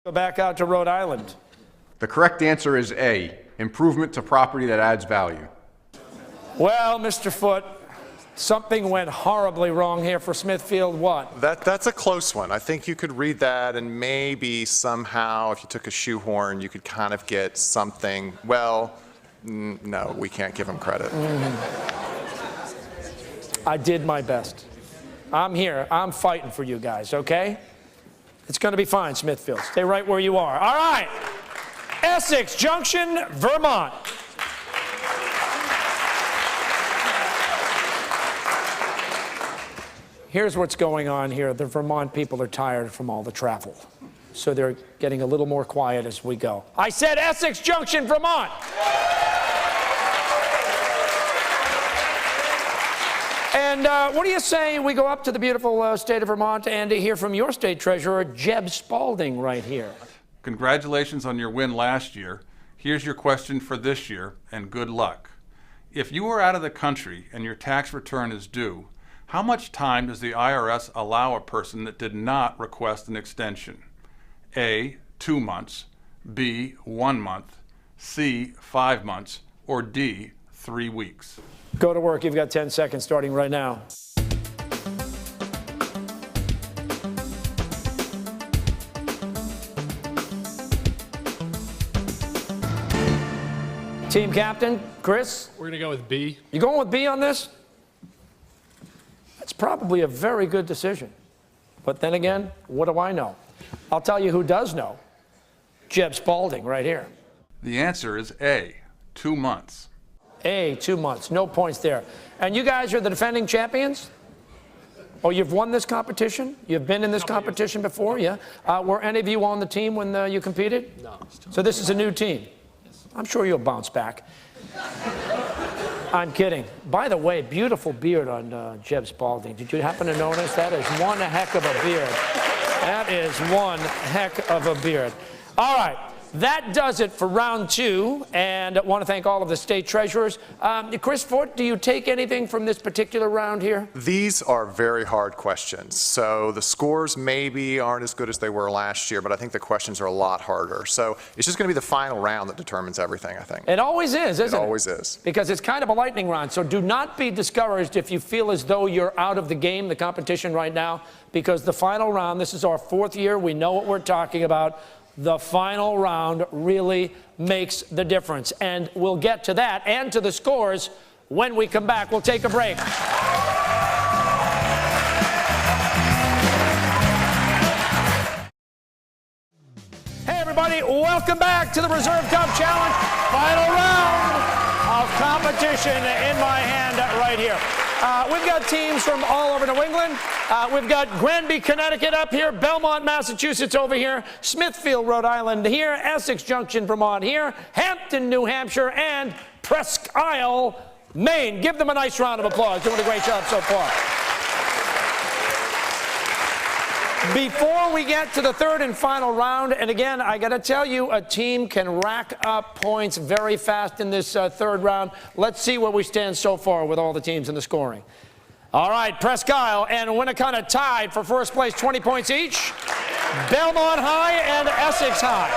Go back out to Rhode Island. The correct answer is A, improvement to property that adds value. Well, Mr. Foote, something went horribly wrong here for Smithfield. What? That's a close one. I think you could read that and maybe somehow, if you took a shoehorn, you could kind of get something. Well, no, we can't give him credit. I did my best. I'm here. I'm fighting for you guys, okay? It's going to be fine, Smithfield. Stay right where you are. All right. Essex Junction, Vermont. Here's what's going on here. The Vermont people are tired from all the travel, so they're getting a little more quiet as we go. I said Essex Junction, Vermont. And what do you say we go up to the beautiful state of Vermont and hear from your state treasurer, Jeb Spalding, right here. Congratulations on your win last year. Here's your question for this year, and good luck. If you are out of the country and your tax return is due, how much time does the IRS allow a person that did not request an extension? A, 2 months, B, 1 month, C, 5 months, or D, 3 weeks? Go to work. You've got 10 seconds starting right now. Team captain, Chris? We're going to go with B. You going with B on this? That's probably a very good decision. But then again, what do I know? I'll tell you who does know. Jeb Spalding, right here. The answer is A, 2 months. A, 2 months. No points there. And you guys are the defending champions? Oh, you've won this competition? You've been in this competition before, yeah? Were any of you on the team when you competed? No. So this is a new team? I'm sure you'll bounce back. I'm kidding. By the way, beautiful beard on Jeb Spalding. Did you happen to notice? That is one heck of a beard. That is one heck of a beard. All right. That does it for round 2, and I want to thank all of the state treasurers. Chris Foote, do you take anything from this particular round here? These are very hard questions. So the scores maybe aren't as good as they were last year, but I think the questions are a lot harder. So it's just going to be the final round that determines everything, I think. It always is, isn't it? It always is. Because it's kind of a lightning round. So do not be discouraged if you feel as though you're out of the game, the competition right now, because the final round, this is our 4th year. We know what we're talking about. The final round really makes the difference. And we'll get to that and to the scores when we come back. We'll take a break. Hey, everybody. Welcome back to the Reserve Cup Challenge. Final round of competition in my hand right here. We've got teams from all over New England. We've got Granby, Connecticut up here, Belmont, Massachusetts over here, Smithfield, Rhode Island here, Essex Junction, Vermont here, Hampton, New Hampshire, and Presque Isle, Maine. Give them a nice round of applause. Doing a great job so far. Before we get to the 3rd and final round, and again, I got to tell you, a team can rack up points very fast in this 3rd round. Let's see where we stand so far with all the teams in the scoring. All right, Presque Isle and Winnicott tied for 1st place, 20 points each. Belmont High and Essex High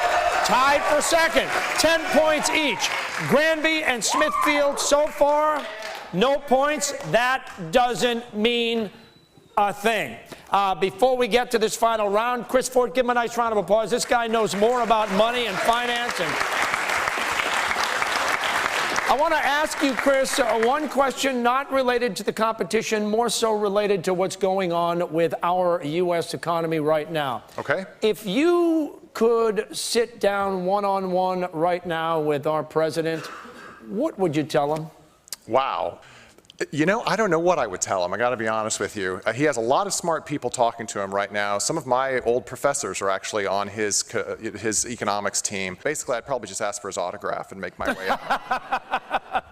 tied for 2nd, 10 points each. Granby and Smithfield so far, no points. That doesn't mean a thing. Before we get to this final round, Chris Foote, give him a nice round of applause. This guy knows more about money and finance. And I want to ask you, Chris, one question not related to the competition, more so related to what's going on with our U.S. economy right now. Okay. If you could sit down one-on-one right now with our president, what would you tell him? Wow. You know, I don't know what I would tell him. I got to be honest with you. He has a lot of smart people talking to him right now. Some of my old professors are actually on his economics team. Basically, I'd probably just ask for his autograph and make my way out.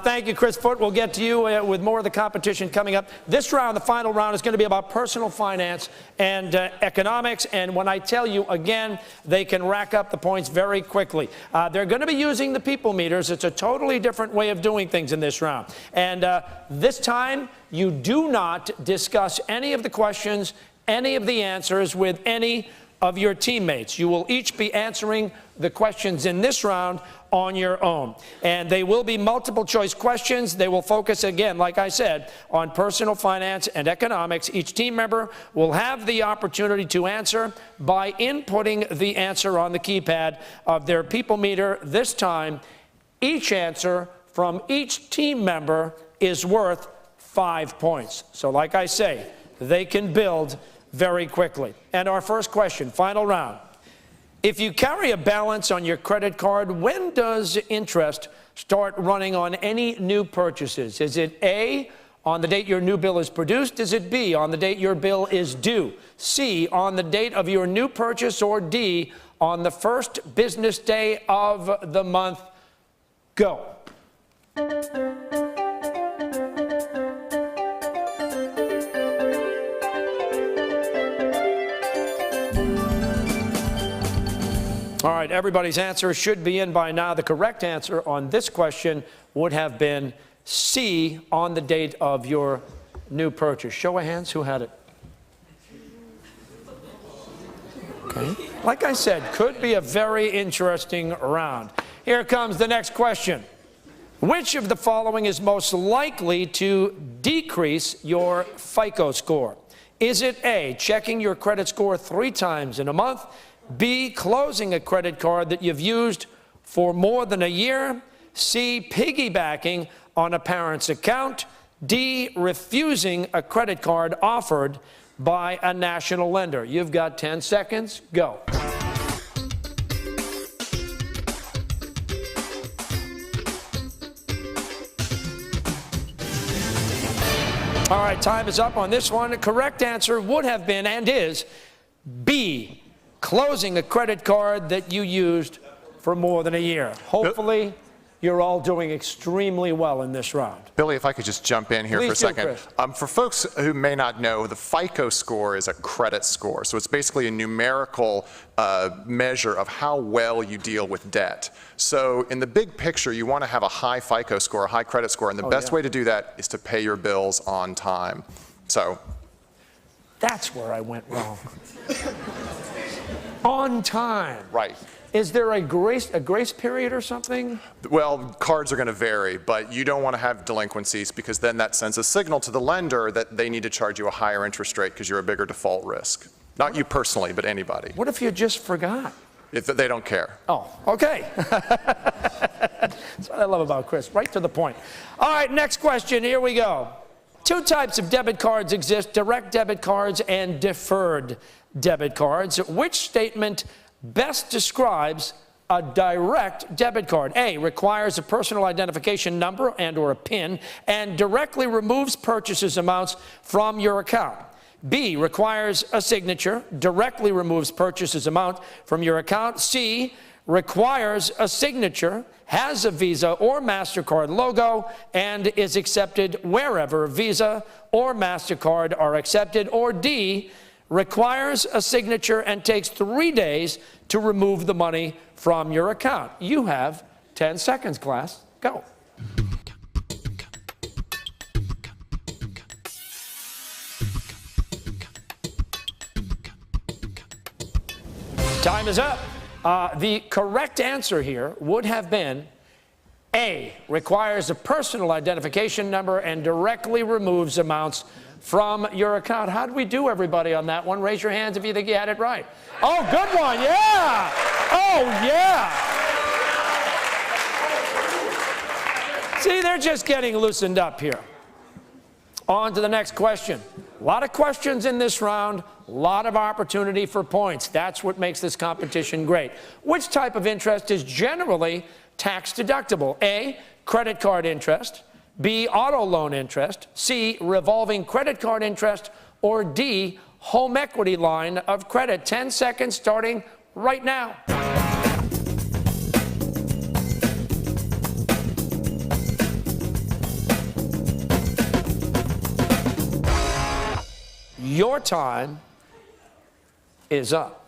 Thank you, Chris Foote. We'll get to you with more of the competition coming up. This round, the final round, is going to be about personal finance and economics. And when I tell you, again, they can rack up the points very quickly. They're going to be using the people meters. It's a totally different way of doing things in this round. And this time, you do not discuss any of the questions, any of the answers with any of your teammates. You will each be answering the questions in this round on your own. And they will be multiple choice questions. They will focus, again, like I said, on personal finance and economics. Each team member will have the opportunity to answer by inputting the answer on the keypad of their people meter. This time, each answer from each team member is worth 5 points. So like I say, they can build very quickly. And our first question, final round. If you carry a balance on your credit card, when does interest start running on any new purchases? Is it A, on the date your new bill is produced? Is it B, on the date your bill is due? C, on the date of your new purchase? Or D, on the first business day of the month? Go. All right, everybody's answer should be in by now. The correct answer on this question would have been C, on the date of your new purchase. Show of hands, who had it? Okay. Like I said, could be a very interesting round. Here comes the next question. Which of the following is most likely to decrease your FICO score? Is it A, checking your credit score 3 times in a month? B, closing a credit card that you've used for more than a year? C, piggybacking on a parent's account? D, refusing a credit card offered by a national lender? You've got 10 seconds. Go. All right, time is up on this one. The correct answer would have been and is B, closing a credit card that you used for more than a year. Hopefully, you're all doing extremely well in this round. Billy, if I could just jump in here for a second. For folks who may not know, the FICO score is a credit score. So it's basically a numerical measure of how well you deal with debt. So in the big picture, you want to have a high FICO score, a high credit score, and the best way to do that is to pay your bills on time. So that's where I went wrong. On time. Right. Is there a grace period or something? Well, cards are going to vary, but you don't want to have delinquencies because then that sends a signal to the lender that they need to charge you a higher interest rate because you're a bigger default risk. Not you personally, but anybody. What if you just forgot? If they don't care. Oh, okay. That's what I love about Chris. Right to the point. All right, next question. Here we go. 2 types of debit cards exist: direct debit cards and deferred debit cards. Which statement best describes a direct debit card? A, requires a personal identification number and or a PIN and directly removes purchases amounts from your account. B, requires a signature, directly removes purchases amount from your account. C, requires a signature, has a Visa or MasterCard logo, and is accepted wherever Visa or MasterCard are accepted. Or D, requires a signature and takes 3 days to remove the money from your account. You have 10 seconds, class. Go. Time is up. The correct answer here would have been A, requires a personal identification number and directly removes amounts from your account. How did we do, everybody, on that one? Raise your hands if you think you had it right. Oh, good one, yeah! Oh, yeah! See, they're just getting loosened up here. On to the next question. A lot of questions in this round, a lot of opportunity for points. That's what makes this competition great. Which type of interest is generally tax deductible? A, credit card interest. B, auto loan interest. C, revolving credit card interest. Or D, home equity line of credit. 10 seconds starting right now. Your time is up.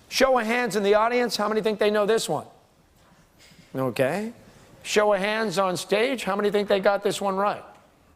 Show of hands in the audience. How many think they know this one? Okay. Show of hands on stage. How many think they got this one right?